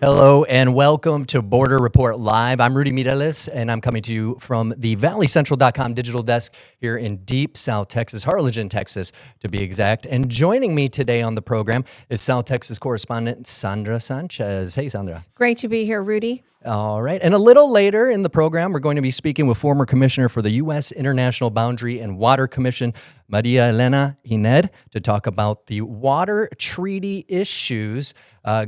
Hello and welcome to Border Report Live. I'm Rudy Mireles, and I'm coming to you from the ValleyCentral.com digital desk here in deep South Texas, Harlingen, Texas, to be exact. And joining me today on the program is South Texas correspondent Sandra Sanchez. Hey, Sandra. Great to be here, Rudy. All right. And a little later in the program, we're going to be speaking with former commissioner for the U.S. International Boundary and Water Commission, Maria Elena Gined, to talk about the water treaty issues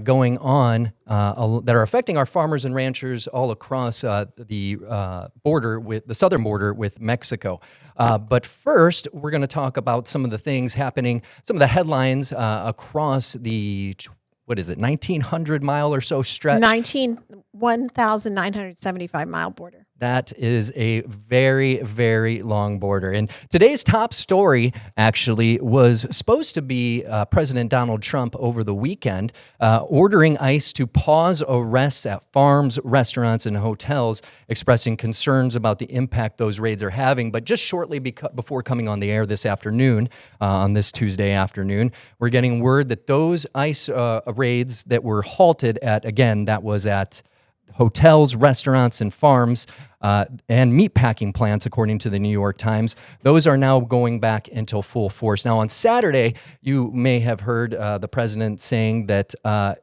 going on that are affecting our farmers and ranchers all across the border with the southern border with Mexico. But first, we're going to talk about some of the things happening, some of the headlines across the 1,900 mile or so stretch? 1,975 mile border. That is a very, very long border. And today's top story actually was supposed to be President Donald Trump over the weekend ordering ICE to pause arrests at farms, restaurants, and hotels, expressing concerns about the impact those raids are having. But just shortly before coming on the air this afternoon, on this Tuesday afternoon, we're getting word that those ICE raids that were halted at, again, that was at hotels, restaurants, and farms, and meatpacking plants, according to the New York Times. Those are now going back into full force. Now, on Saturday, you may have heard the president saying that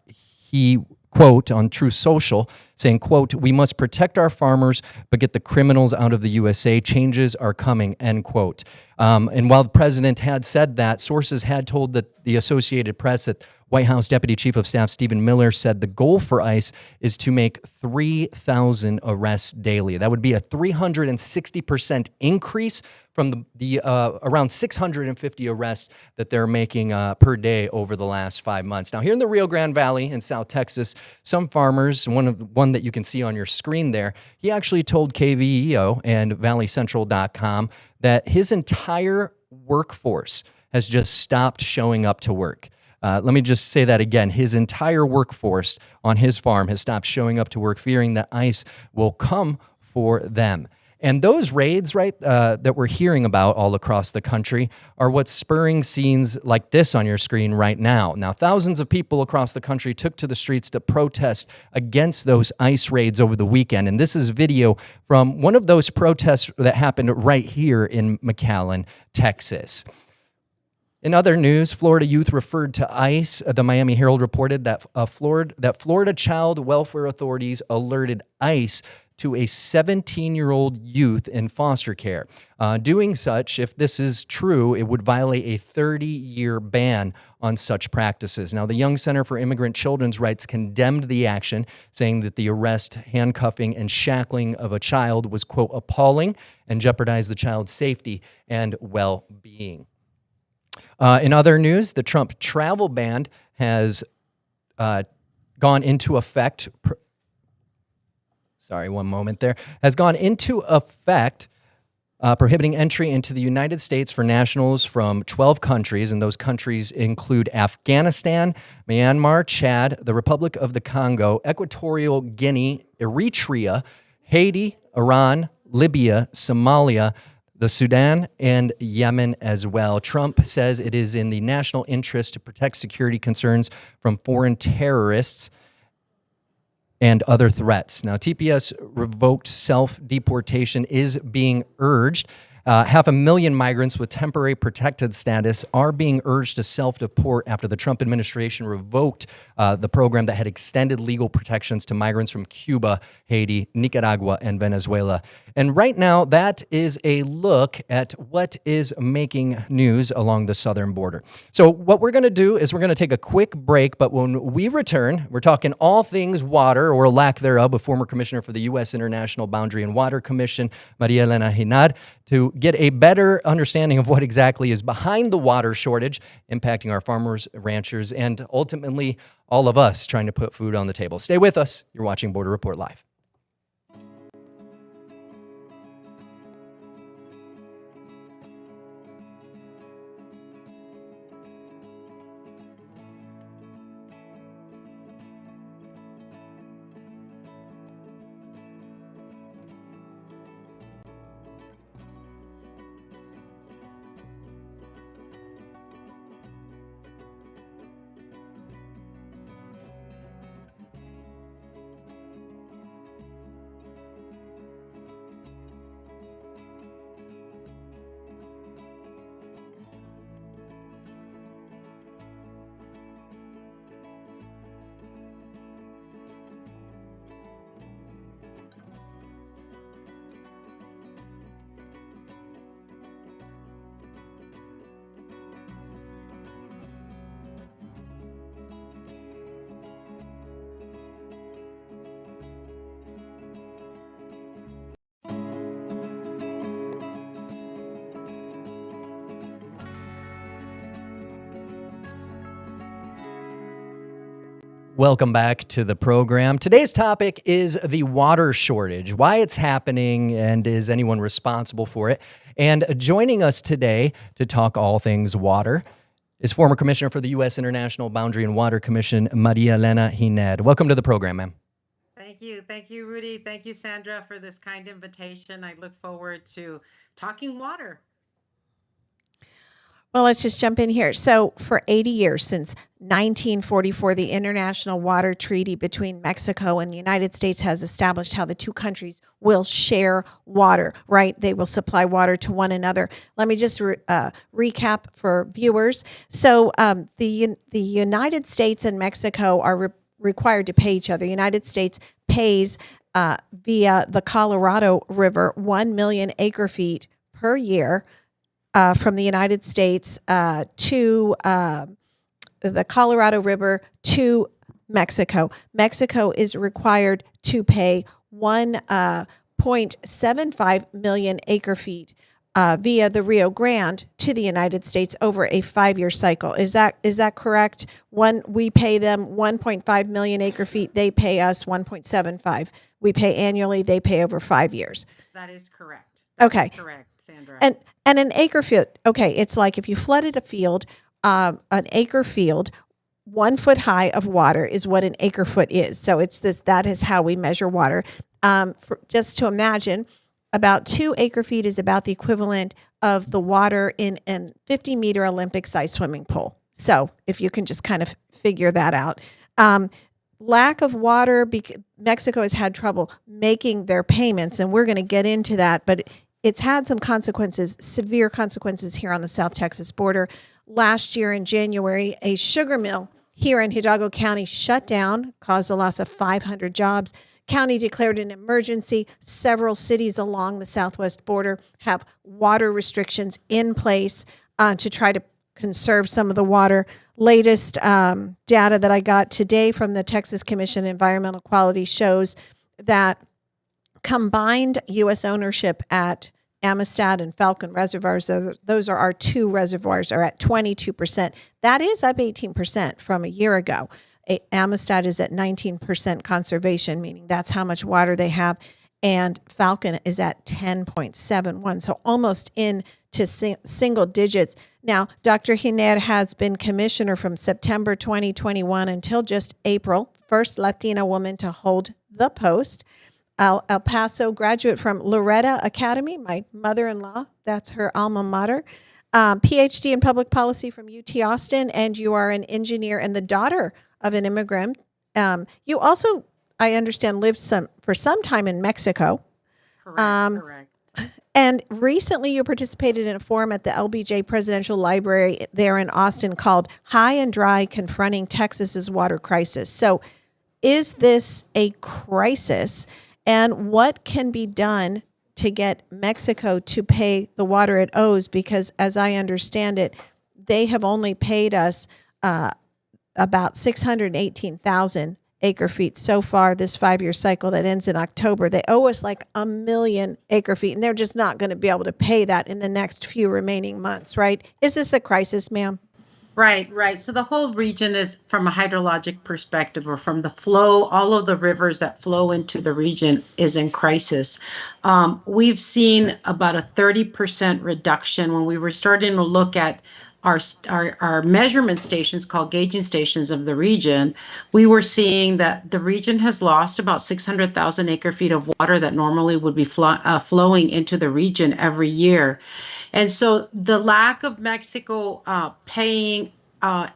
he, quote, on Truth Social, saying, quote, "We must protect our farmers, but get the criminals out of the USA. Changes are coming," end quote. And while the president had said that, sources had told the Associated Press that White House Deputy Chief of Staff Stephen Miller said the goal for ICE is to make 3,000 arrests daily. That would be a 360% increase from the around 650 arrests that they're making per day over the last 5 months. Now, here in the Rio Grande Valley in South Texas, some farmers, one that you can see on your screen there, he actually told KVEO and ValleyCentral.com that his entire workforce has just stopped showing up to work. Let me just say that again. His entire workforce on his farm has stopped showing up to work, fearing that ICE will come for them. And those raids, right, that we're hearing about all across the country are what's spurring scenes like this on your screen right now. Now, thousands of people across the country took to the streets to protest against those ICE raids over the weekend. And this is video from one of those protests that happened right here in McAllen, Texas. In other news, Florida youth referred to ICE. The Miami Herald reported that Florida child welfare authorities alerted ICE to a 17-year-old youth in foster care. Doing such, if this is true, it would violate a 30-year ban on such practices. Now, the Young Center for Immigrant Children's Rights condemned the action, saying that the arrest, handcuffing, and shackling of a child was, quote, appalling and jeopardized the child's safety and well-being. In other news, the Trump travel ban has gone into effect. Has gone into effect, prohibiting entry into the United States for nationals from 12 countries, and those countries include Afghanistan, Myanmar, Chad, the Republic of the Congo, Equatorial Guinea, Eritrea, Haiti, Iran, Libya, Somalia, the Sudan, and Yemen as well. Trump says it is in the national interest to protect security concerns from foreign terrorists and other threats. Now, TPS revoked self-deportation is being urged. 500,000 migrants with temporary protected status are being urged to self-deport after the Trump administration revoked the program that had extended legal protections to migrants from Cuba, Haiti, Nicaragua, and Venezuela. And right now, that is a look at what is making news along the southern border. So what we're going to do is we're going to take a quick break, but when we return, we're talking all things water, or lack thereof, with former commissioner for the U.S. International Boundary and Water Commission, Maria Elena Gined, to get a better understanding of what exactly is behind the water shortage impacting our farmers, ranchers, and ultimately all of us trying to put food on the table. Stay with us. You're watching Border Report Live. Welcome back to the program. Today's topic is the water shortage, why it's happening, and is anyone responsible for it? And joining us today to talk all things water is former Commissioner for the U.S. International Boundary and Water Commission, Maria Elena Gined. Welcome to the program, ma'am. Thank you. Thank you, Rudy. Thank you, Sandra, for this kind invitation. I look forward to talking water. Well, let's just jump in here. So, for 80 years, since 1944, the International Water Treaty between Mexico and the United States has established how the two countries will share water, right? They will supply water to one another. Let me just recap for viewers. So, the United States and Mexico are required to pay each other. The United States pays via the Colorado River 1 million acre feet per year from the United States to the Colorado River to Mexico. Mexico is required to pay 1.75 million acre feet via the Rio Grande to the United States over a 5-year cycle. Is that correct? We pay them 1.5 million acre feet. They pay us 1.75. We pay annually. They pay over 5 years. That is correct. Okay. That is correct, Sandra. And an acre field, okay, it's like if you flooded a field, an acre field, 1 foot high of water is what an acre foot is. So that is how we measure water. Just to imagine, about 2 acre feet is about the equivalent of the water in a 50-meter Olympic-sized swimming pool. So if you can just kind of figure that out. Lack of water, Mexico has had trouble making their payments, and we're going to get into that, but it's had some consequences, severe consequences here on the South Texas border. Last year in January, a sugar mill here in Hidalgo County shut down, caused the loss of 500 jobs. County declared an emergency. Several cities along the southwest border have water restrictions in place to try to conserve some of the water. Latest data that I got today from the Texas Commission on Environmental Quality shows that combined U.S. ownership at Amistad and Falcon reservoirs, those are our 2 reservoirs, are at 22%. That is up 18% from a year ago. Amistad is at 19% conservation, meaning that's how much water they have, and Falcon is at 10.71, so almost into single digits. Now, Dr. Gined has been commissioner from September 2021 until just April, first Latina woman to hold the post. El Paso graduate from Loretta Academy, my mother-in-law, that's her alma mater. PhD in public policy from UT Austin, and you are an engineer and the daughter of an immigrant. You also, I understand, lived for some time in Mexico. Correct. And recently you participated in a forum at the LBJ Presidential Library there in Austin called High and Dry, Confronting Texas's Water Crisis. So is this a crisis? And what can be done to get Mexico to pay the water it owes? Because as I understand it, they have only paid us about 618,000 acre feet so far this 5-year cycle that ends in October. They owe us like 1 million acre feet, and they're just not going to be able to pay that in the next few remaining months, right? Is this a crisis, ma'am? Right. So the whole region is, from a hydrologic perspective, or from the flow, all of the rivers that flow into the region is in crisis. We've seen about a 30% reduction when we were starting to look at our measurement stations, called gauging stations of the region. We were seeing that the region has lost about 600,000 acre feet of water that normally would be flowing into the region every year. And so the lack of Mexico paying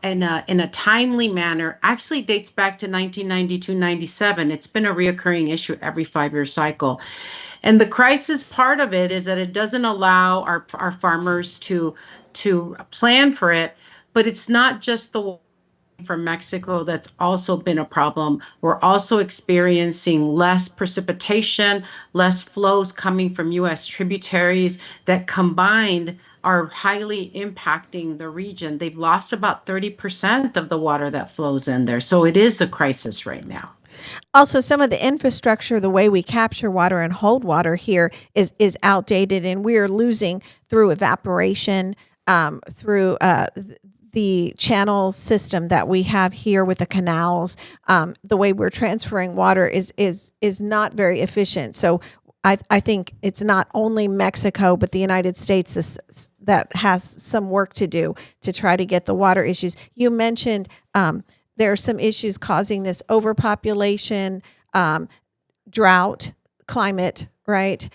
in a timely manner actually dates back to 1992-97. It's been a reoccurring issue every 5-year cycle. And the crisis part of it is that it doesn't allow our farmers to plan for it, but it's not just the from Mexico that's also been a problem. We're also experiencing less precipitation, less flows coming from U.S. tributaries that combined are highly impacting the region. They've lost about 30% of the water that flows in there. So it is a crisis right now. Also, some of the infrastructure, the way we capture water and hold water here is outdated, and we are losing through evaporation, through the channel system that we have here with the canals, the way we're transferring water is not very efficient. So I think it's not only Mexico, but the United States that has some work to do to try to get the water issues. You mentioned there are some issues causing this overpopulation, drought, climate, right?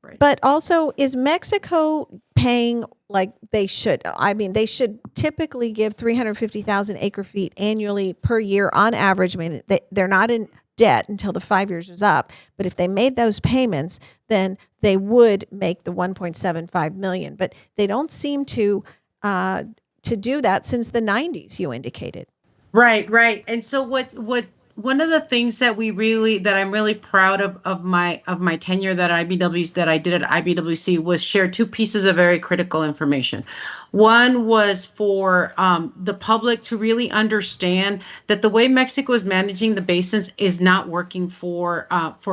Right. But also, is Mexico paying like they should? I mean, they should typically give 350,000 acre feet annually per year on average. I mean, they're not in debt until the 5 years is up. But if they made those payments, then they would make the 1.75 million. But they don't seem to do that since the 90s, you indicated. Right. And so what one of the things that I'm really proud of my tenure that I did at IBWC was share two pieces of very critical information. One was for the public to really understand that the way Mexico is managing the basins is not working for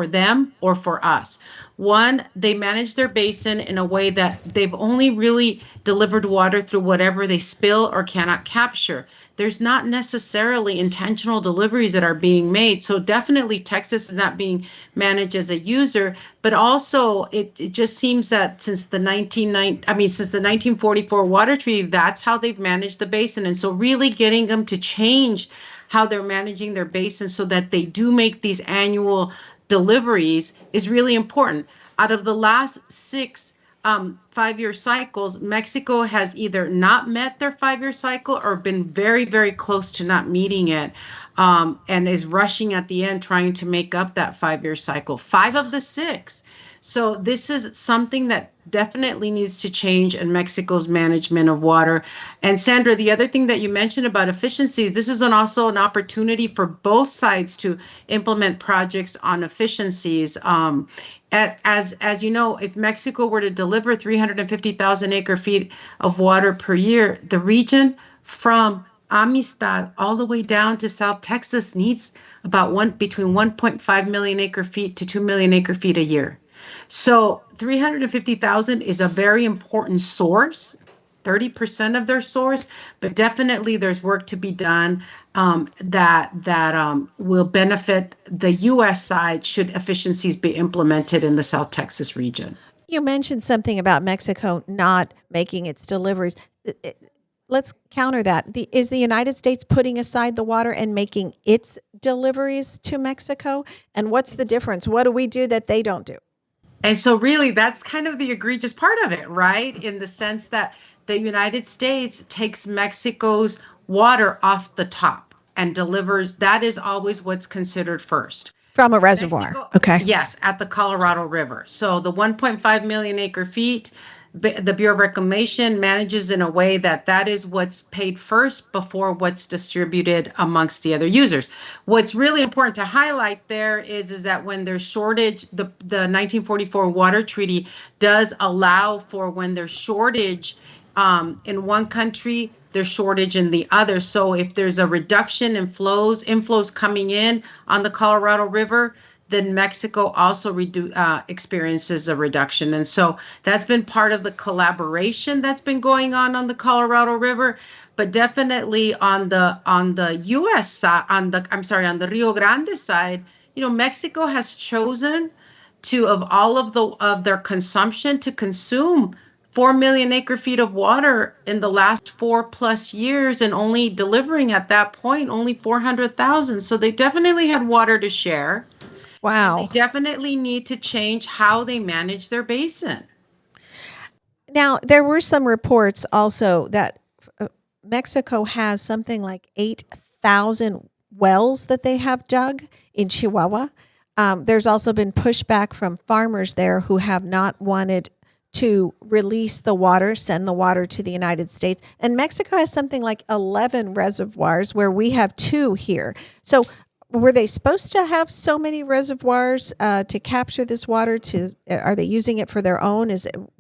them or for us. One, they manage their basin in a way that they've only really delivered water through whatever they spill or cannot capture. There's not necessarily intentional deliveries that are being made. So definitely Texas is not being managed as a user, but also it just seems that since the 1944 water treaty, that's how they've managed the basin. And so really getting them to change how they're managing their basin so that they do make these annual deliveries is really important. Out of the last 6 5-year cycles, Mexico has either not met their 5-year cycle or been very, very close to not meeting it, and is rushing at the end trying to make up that 5-year cycle. 5 of the 6. So this is something that definitely needs to change in Mexico's management of water. And Sandra, the other thing that you mentioned about efficiencies, this is also an opportunity for both sides to implement projects on efficiencies. As you know, if Mexico were to deliver 350,000 acre feet of water per year, the region from Amistad all the way down to South Texas needs about between 1.5 million acre feet to 2 million acre feet a year. So 350,000 is a very important source, 30% of their source, but definitely there's work to be done that will benefit the U.S. side should efficiencies be implemented in the South Texas region. You mentioned something about Mexico not making its deliveries. Let's counter that. Is the United States putting aside the water and making its deliveries to Mexico? And what's the difference? What do we do that they don't do? And so really that's kind of the egregious part of it, right? In the sense that the United States takes Mexico's water off the top and delivers. That is always what's considered first. From a reservoir. Mexico, okay. Yes, at the Colorado River. So the 1.5 million acre feet, the Bureau of Reclamation manages in a way that is what's paid first before what's distributed amongst the other users. What's really important to highlight there is that when there's shortage, the 1944 Water Treaty does allow for when there's shortage in one country, there's shortage in the other. So if there's a reduction in inflows coming in on the Colorado River, then Mexico also experiences a reduction. And so that's been part of the collaboration that's been going on the Colorado River, but definitely on the US side, on the Rio Grande side, Mexico has chosen to, of all of their consumption, to consume 4 million acre feet of water in the last 4+ years, and only delivering at that point only 400,000. So they definitely had water to share. Wow. They definitely need to change how they manage their basin. Now, there were some reports also that Mexico has something like 8,000 wells that they have dug in Chihuahua. There's also been pushback from farmers there who have not wanted to release the water, send the water to the United States. And Mexico has something like 11 reservoirs where we have 2 here. So were they supposed to have so many reservoirs to capture this water? Are they using it for their own?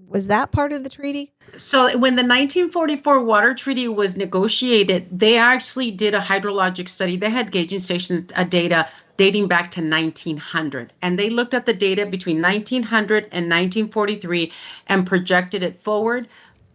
Was that part of the treaty? So when the 1944 Water Treaty was negotiated, they actually did a hydrologic study. They had gauging station data dating back to 1900. And they looked at the data between 1900 and 1943 and projected it forward.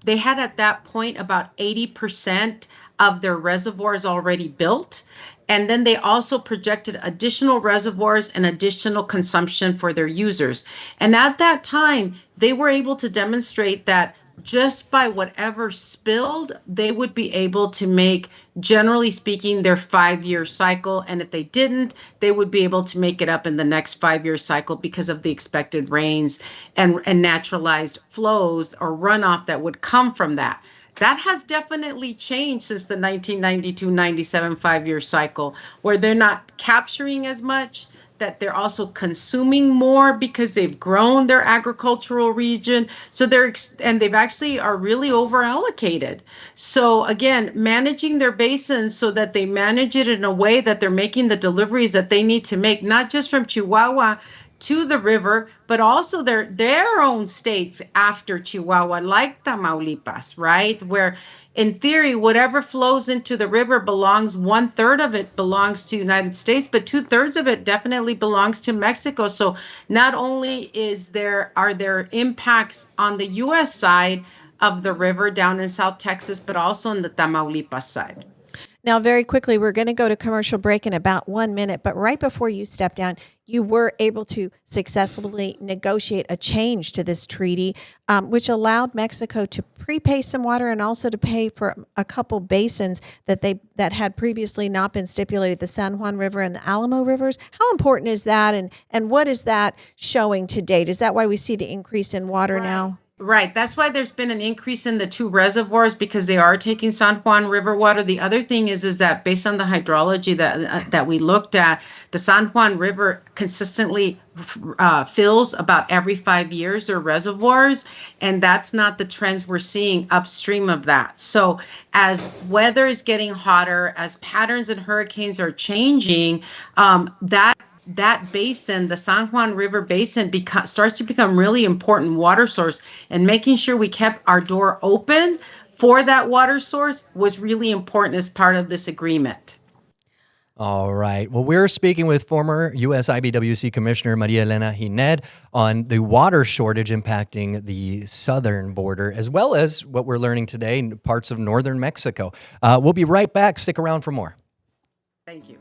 they had at that point about 80% of their reservoirs already built. And then they also projected additional reservoirs and additional consumption for their users. And at that time, they were able to demonstrate that just by whatever spilled, they would be able to make, generally speaking, their 5-year cycle. And if they didn't, they would be able to make it up in the next 5-year cycle because of the expected rains and naturalized flows or runoff that would come from that. That has definitely changed since the 1992-97 5-year cycle, where they're not capturing as much, that they're also consuming more because they've grown their agricultural region. So they've actually are really over allocated. So again, managing their basins so that they manage it in a way that they're making the deliveries that they need to make, not just from Chihuahua to the river, but also their own states after Chihuahua, like Tamaulipas, right? Where in theory, whatever flows into the river belongs, 1/3 of it belongs to the United States, but 2/3 of it definitely belongs to Mexico. So not only are there impacts on the U.S. side of the river down in South Texas, but also on the Tamaulipas side. Now, very quickly, we're going to go to commercial break in about 1 minute. But right before you step down, you were able to successfully negotiate a change to this treaty, which allowed Mexico to prepay some water and also to pay for a couple basins that had previously not been stipulated, the San Juan River and the Alamo Rivers. How important is that, and what is that showing to date? Is that why we see the increase in water now? Right. That's why there's been an increase in the 2 reservoirs, because they are taking San Juan River water. The other thing is that based on the hydrology that we looked at, the San Juan River consistently fills about every 5 years, or reservoirs, and that's not the trends we're seeing upstream of that. So as weather is getting hotter, as patterns and hurricanes are changing, that basin, the San Juan River basin, starts to become really important water source, and making sure we kept our door open for that water source was really important as part of this agreement. All right. Well, we're speaking with former U.S. IBWC Commissioner Maria Elena Gined on the water shortage impacting the southern border, as well as what we're learning today in parts of northern Mexico. We'll be right back. Stick around for more. Thank you.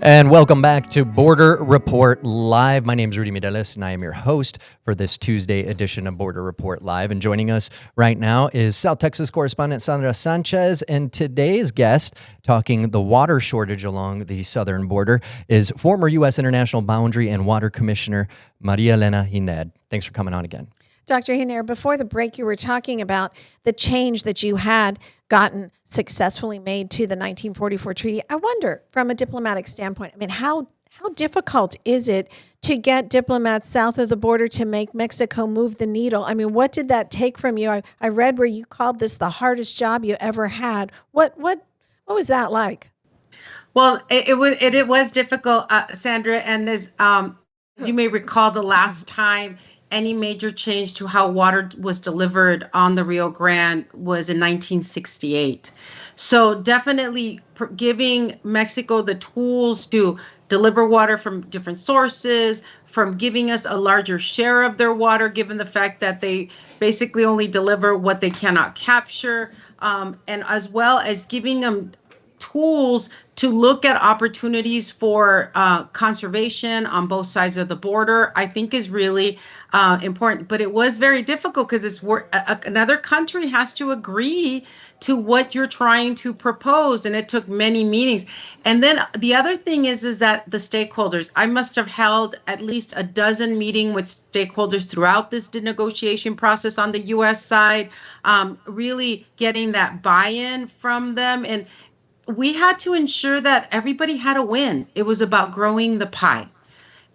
And welcome back to Border Report Live. My name is Rudy Mireles, and I am your host for this Tuesday edition of Border Report Live. And joining us right now is South Texas correspondent Sandra Sanchez. And today's guest, talking the water shortage along the southern border, is former U.S. International Boundary and Water Commissioner Maria Elena Gined. Thanks for coming on again. Dr. Gined, before the break, you were talking about the change that you had gotten successfully made to the 1944 treaty. I wonder, from a diplomatic standpoint, I mean, how difficult is it to get diplomats south of the border to make Mexico move the needle? I mean, what did that take from you? I read where you called this the hardest job you ever had. What was that like? Well, it was difficult, Sandra, and as you may recall, the last time any major change to how water was delivered on the Rio Grande was in 1968. So definitely giving Mexico the tools to deliver water from different sources, from giving us a larger share of their water, given the fact that they basically only deliver what they cannot capture, and as well as giving them tools to look at opportunities for conservation on both sides of the border, I think is really important. But it was very difficult because it's another country has to agree to what you're trying to propose, and it took many meetings. And then the other thing is that the stakeholders, I must have held at least a dozen meetings with stakeholders throughout this negotiation process on the U.S. side, really getting that buy-in from them. And we had to ensure that everybody had a win. It was about growing the pie.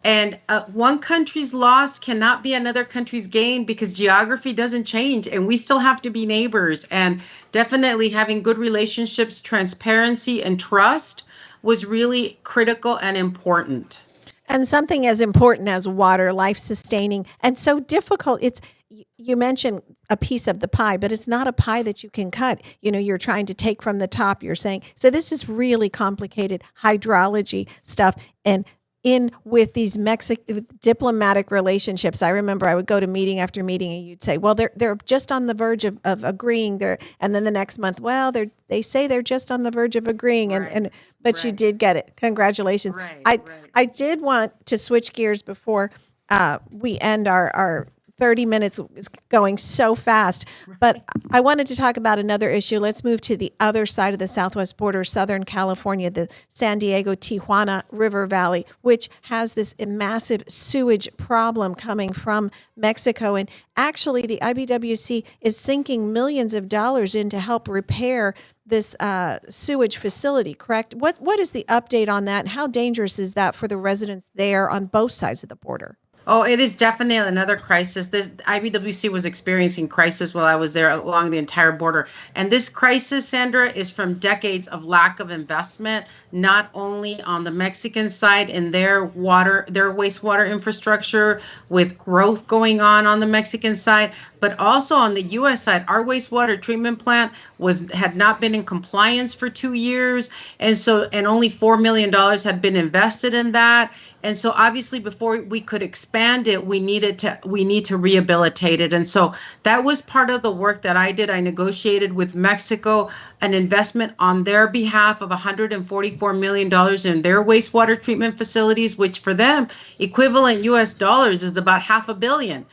And one country's loss cannot be another country's gain because geography doesn't change and we still have to be neighbors. And definitely having good relationships, transparency, and trust was really critical and important. And something as important as water, life sustaining, and so difficult. You mentioned a piece of the pie, but it's not a pie that you can cut. You're trying to take from the top, you're saying. So this is really complicated hydrology stuff. And in with these diplomatic relationships, I remember I would go to meeting after meeting and you'd say, well, they're just on the verge of agreeing there. And then the next month, well, they say they're just on the verge of agreeing. Right. But you did get it. Congratulations. Right. I did want to switch gears before we end our 30 minutes is going so fast, but I wanted to talk about another issue. Let's move to the other side of the southwest border, Southern California, the San Diego, Tijuana River Valley, which has this massive sewage problem coming from Mexico. And actually, the IBWC is sinking millions of dollars in to help repair this sewage facility, correct? What is the update on that? And how dangerous is that for the residents there on both sides of the border? Oh, it is definitely another crisis. This IBWC was experiencing crisis while I was there along the entire border. And this crisis, Sandra, is from decades of lack of investment, not only on the Mexican side in their wastewater infrastructure with growth going on the Mexican side, but also on the U.S. side. Our wastewater treatment plant had not been in compliance for 2 years. And only $4 million had been invested in that. And so obviously before we could expand it, we need to rehabilitate it. And so that was part of the work that I did. I negotiated with Mexico an investment on their behalf of $144 million in their wastewater treatment facilities, which for them, equivalent US dollars is about $500 million.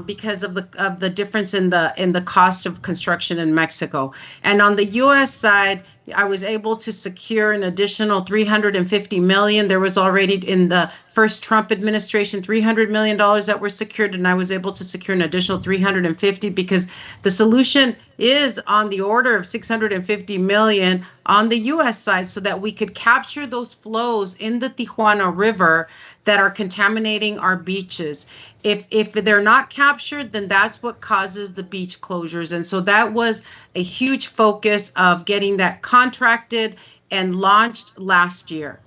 Because of the difference in the cost of construction in Mexico. And on the U.S. side, I was able to secure an additional $350 million. There was already in the first Trump administration $300 million that were secured, and I was able to secure an additional $350 because the solution is on the order of $650 million on the U.S. side, so that we could capture those flows in the Tijuana River that are contaminating our beaches. If they're not captured, then that's what causes the beach closures. And so that was a huge focus of getting that contracted and launched last year.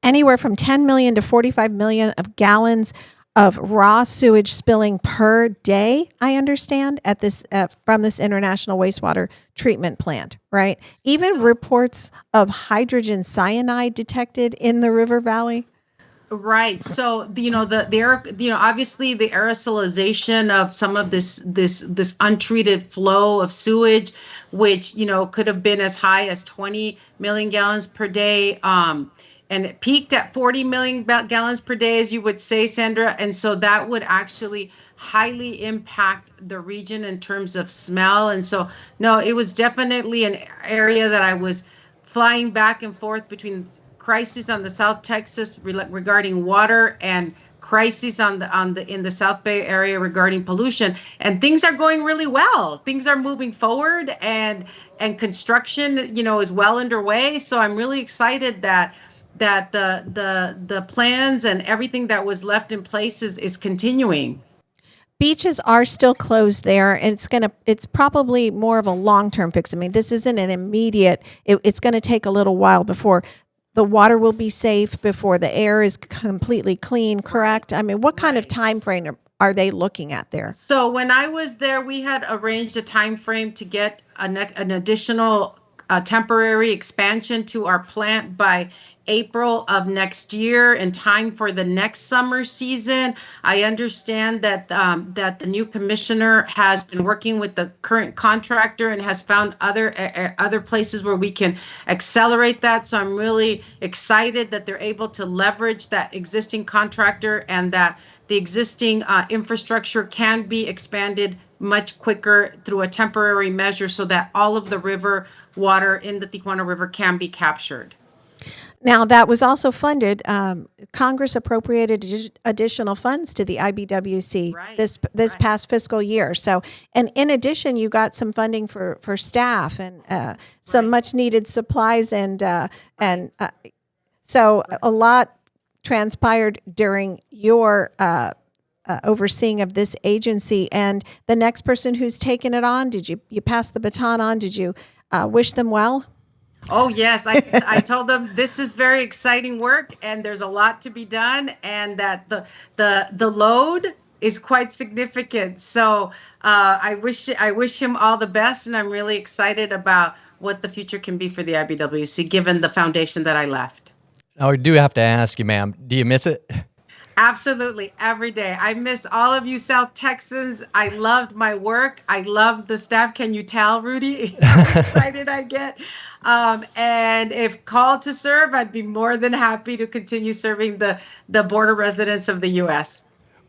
Anywhere from 10 million to 45 million of gallons of raw sewage spilling per day, I understand, at this from this international wastewater treatment plant, right? Even reports of hydrogen cyanide detected in the river valley. Right. So, obviously the aerosolization of some of this untreated flow of sewage, which, could have been as high as 20 million gallons per day. And it peaked at 40 million gallons per day, as you would say, Sandra. And so that would actually highly impact the region in terms of smell. And so, no, it was definitely an area that I was flying back and forth between crisis on the South Texas regarding water and crisis in the South Bay area regarding pollution. And things are going really well. Things are moving forward, and construction, is well underway. So I'm really excited that the plans and everything that was left in place is continuing. Beaches are still closed there, and it's probably more of a long-term fix. I mean, this isn't an immediate, it's going to take a little while before the water will be safe, before the air is completely clean, correct? I mean, what kind of time frame are they looking at there? So when I was there, we had arranged a time frame to get an additional temporary expansion to our plant by April of next year in time for the next summer season. I understand that that the new commissioner has been working with the current contractor and has found other places where we can accelerate that. So I'm really excited that they're able to leverage that existing contractor and that the existing infrastructure can be expanded much quicker through a temporary measure so that all of the river water in the Tijuana River can be captured. Now, that was also funded. Congress appropriated additional funds to the IBWC this past fiscal year. So, and in addition, you got some funding for staff and some much needed supplies so a lot transpired during your overseeing of this agency. And the next person who's taken it on, did you pass the baton on? Did you wish them well? Oh, yes. I told them this is very exciting work and there's a lot to be done and that the load is quite significant. So I wish him all the best, and I'm really excited about what the future can be for the IBWC given the foundation that I left. Now, I do have to ask you, ma'am, do you miss it? Absolutely. Every day. I miss all of you South Texans. I loved my work. I loved the staff. Can you tell, Rudy, how excited I get? And if called to serve, I'd be more than happy to continue serving the border residents of the U.S.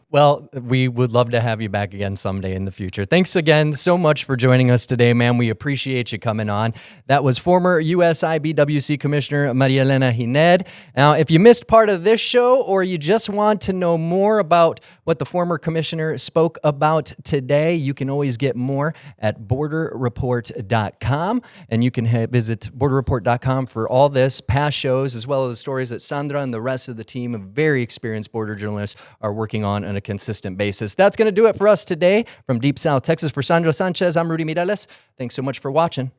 Well, we would love to have you back again someday in the future. Thanks again so much for joining us today, ma'am. We appreciate you coming on. That was former U.S. IBWC Commissioner Maria Elena Gined. Now, if you missed part of this show or you just want to know more about what the former commissioner spoke about today, you can always get more at borderreport.com. And you can visit borderreport.com for all this, past shows, as well as the stories that Sandra and the rest of the team of very experienced border journalists are working on a consistent basis. That's going to do it for us today from Deep South Texas. For Sandra Sanchez, I'm Rudy Mireles. Thanks so much for watching.